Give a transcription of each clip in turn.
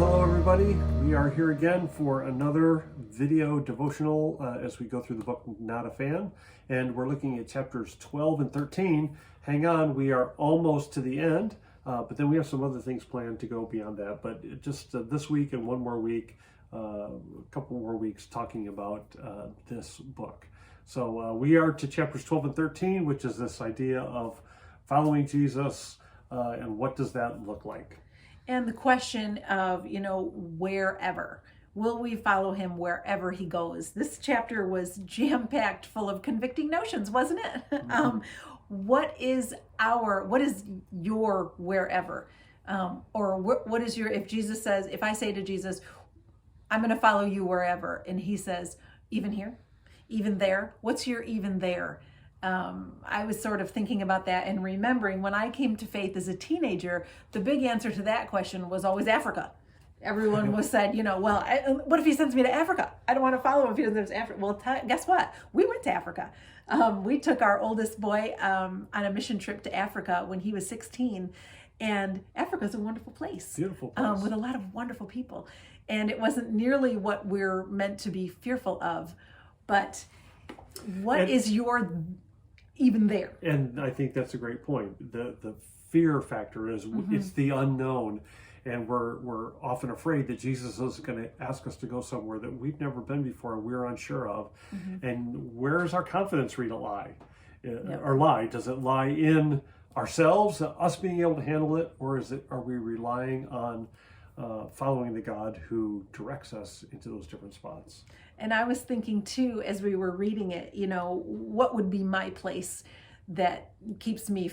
hello everybody. We are here again for another video devotional as we go through the book Not a Fan, and we're looking at chapters 12 and 13. Hang on, we are almost to the end, but then we have some other things planned to go beyond that. But just this week and one more week, a couple more weeks talking about this book. So we are to chapters 12 and 13, which is this idea of following Jesus and what does that look like. And the question of, wherever. Will we follow him wherever he goes? This chapter was jam-packed full of convicting notions, wasn't it? Mm-hmm. What is your wherever? Or what is your, if I say to Jesus, I'm going to follow you wherever, and he says, even here, even there, what's your even there? I was sort of thinking about that and remembering when I came to faith as a teenager, the big answer to that question was always Africa. Everyone was said, what if he sends me to Africa? I don't want to follow him if he sends me to Africa. Well, guess what? We went to Africa. We took our oldest boy on a mission trip to Africa when he was 16. And Africa is a wonderful place. Beautiful place. With a lot of wonderful people. And it wasn't nearly what we're meant to be fearful of. But what is your even there? And I think that's a great point. The fear factor is it's the unknown, and we're often afraid that Jesus is going to ask us to go somewhere that we've never been before and we're unsure of. And where is our confidence really lie? Or lie? Does it lie in ourselves, us being able to handle it, or are we relying on following the God who directs us into those different spots? And I was thinking too, as we were reading it, what would be my place that keeps me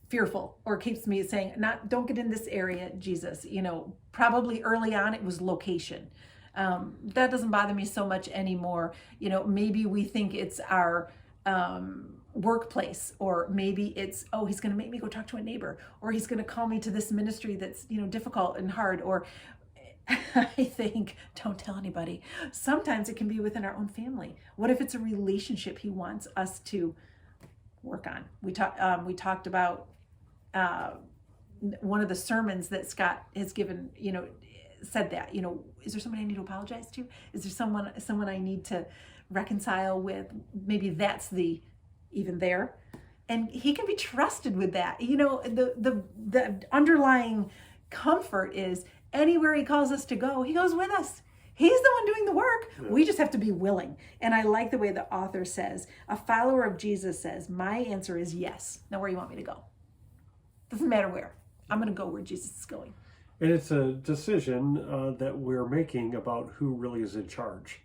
fearful or keeps me saying, don't get in this area, Jesus. Probably early on it was location. That doesn't bother me so much anymore. Maybe we think it's our workplace, or maybe it's, he's going to make me go talk to a neighbor, or he's going to call me to this ministry that's, difficult and hard, or I think, don't tell anybody. Sometimes it can be within our own family. What if it's a relationship he wants us to work on? We talked about one of the sermons that Scott has given, said that, is there someone I need to apologize to? Is there someone I need to reconcile with? Maybe that's the even there. And he can be trusted with that. The underlying comfort is anywhere he calls us to go, he goes with us. He's the one doing the work. Yeah. We just have to be willing. And I like the way the author says, a follower of Jesus says, my answer is yes. Now where do you want me to go? Doesn't matter where. I'm going to go where Jesus is going. And it's a decision that we're making about who really is in charge.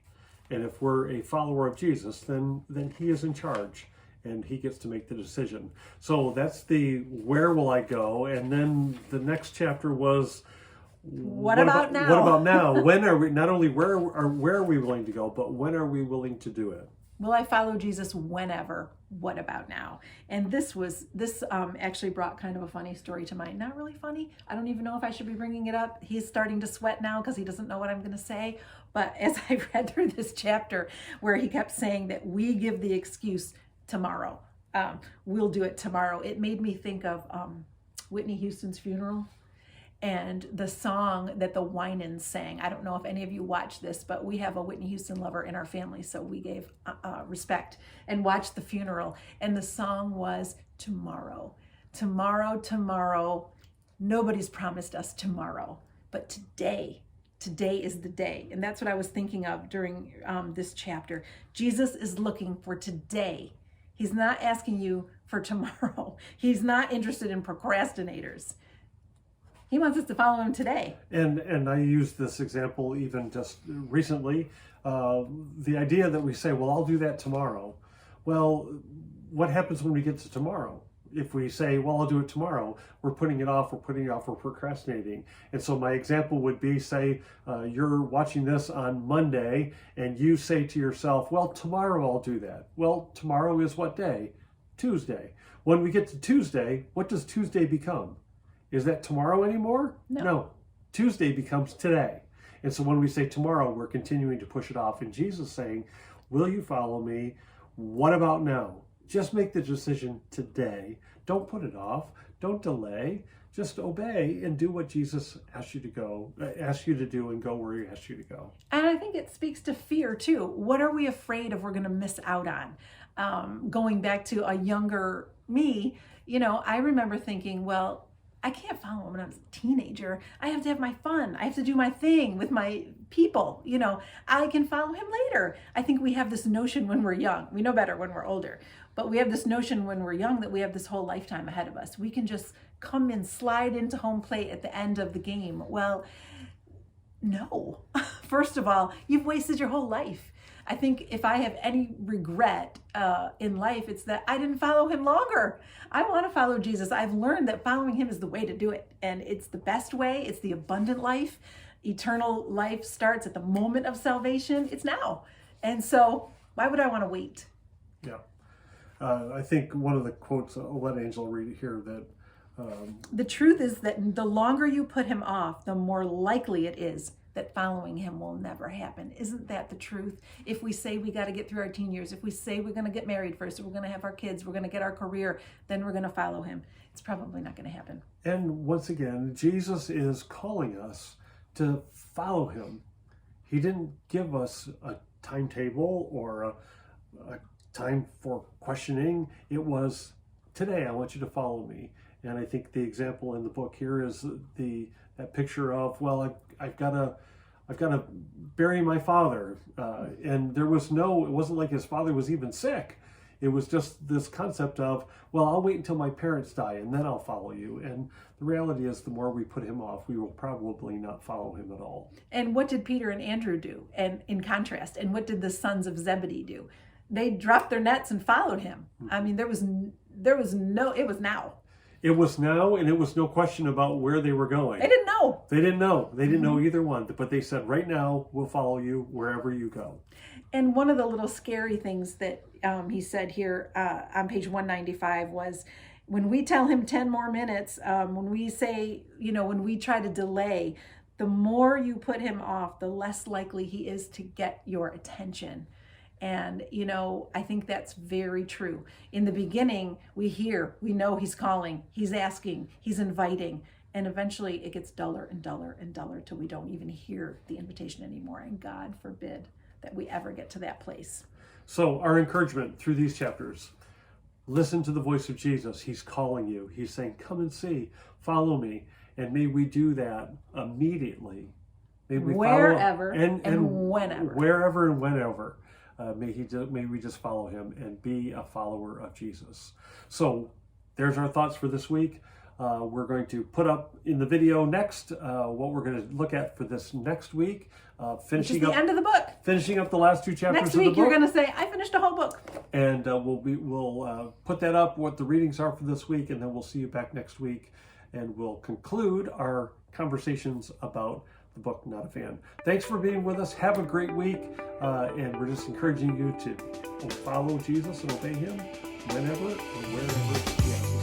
And if we're a follower of Jesus, then he is in charge. And he gets to make the decision. So that's the where will I go? And then the next chapter was what about now? What about now? When are we, not only where are we willing to go, but when are we willing to do it? Will I follow Jesus whenever? What about now? And this actually brought kind of a funny story to mind. Not really funny. I don't even know if I should be bringing it up. He's starting to sweat now because he doesn't know what I'm going to say. But as I read through this chapter where he kept saying that we give the excuse tomorrow, we'll do it tomorrow, it made me think of Whitney Houston's funeral and the song that the Winans sang. I don't know if any of you watched this, but we have a Whitney Houston lover in our family, so we gave respect and watched the funeral. And the song was tomorrow, tomorrow, tomorrow. Nobody's promised us tomorrow, but today is the day. And that's what I was thinking of during this chapter. Jesus is looking for today. He's not asking you for tomorrow. He's not interested in procrastinators. He wants us to follow him today. And I used this example even just recently. The idea that we say, well, I'll do that tomorrow. Well, what happens when we get to tomorrow? If we say, well, I'll do it tomorrow, we're putting it off, we're procrastinating. And so my example would be, say, you're watching this on Monday and you say to yourself, well, tomorrow I'll do that. Well, tomorrow is what day? Tuesday. When we get to Tuesday, what does Tuesday become? Is that tomorrow anymore? No. Tuesday becomes today. And so when we say tomorrow, we're continuing to push it off. And Jesus is saying, will you follow me? What about now? Just make the decision today. Don't put it off. Don't delay. just obey and do what Jesus asks you to do, and go where he asks you to go. And I think it speaks to fear too. What are we afraid of we're going to miss out on? Going back to a younger me, I remember thinking, well, I can't follow him when I was a teenager. I have to have my fun. I have to do my thing with my people. I can follow him later. I think we have this notion when we're young. We know better when we're older. But we have this notion when we're young that we have this whole lifetime ahead of us. We can just come and slide into home plate at the end of the game. Well, no. First of all, you've wasted your whole life. I think if I have any regret in life, it's that I didn't follow him longer. I want to follow Jesus. I've learned that following him is the way to do it. And it's the best way. It's the abundant life. Eternal life starts at the moment of salvation. It's now. And so why would I want to wait? Yeah. I think one of the quotes, I'll let Angela read it here, that the truth is that the longer you put him off, the more likely it is that following him will never happen. Isn't that the truth? If we say we got to get through our teen years, if we say we're going to get married first, or we're going to have our kids, we're going to get our career, then we're going to follow him. It's probably not going to happen. And once again, Jesus is calling us to follow him. He didn't give us a timetable or a time for questioning. It was, today I want you to follow me. And I think the example in the book here is that picture of, well, I've got to bury my father, and it wasn't like his father was even sick. It was just this concept of, well, I'll wait until my parents die and then I'll follow you. And the reality is, the more we put him off, we will probably not follow him at all. And what did Peter and Andrew do? And in contrast, and what did the sons of Zebedee do? They dropped their nets and followed him. I mean, it was now. It was now, and it was no question about where they were going. They didn't know. They didn't know. They didn't know either one. But they said, right now, we'll follow you wherever you go. And one of the little scary things that he said here on page 195 was, when we tell him 10 more minutes, when we say, when we try to delay, the more you put him off, the less likely he is to get your attention. And, I think that's very true. In the beginning, we know he's calling, he's asking, he's inviting, and eventually it gets duller and duller and duller till we don't even hear the invitation anymore. And God forbid that we ever get to that place. So our encouragement through these chapters, listen to the voice of Jesus. He's calling you. He's saying, come and see, follow me. And may we do that immediately. May we wherever and whenever. Wherever and whenever. May we just follow him and be a follower of Jesus. So there's our thoughts for this week. We're going to put up in the video next what we're going to look at for this next week. Finishing up the end of the book. Finishing up the last two chapters next of the week, book. You're going to say, I finished a whole book. And we'll put that up, what the readings are for this week, and then we'll see you back next week. And we'll conclude our conversations about the book, Not a Fan. Thanks for being with us. Have a great week. And we're just encouraging you to follow Jesus and obey him whenever and wherever he asks.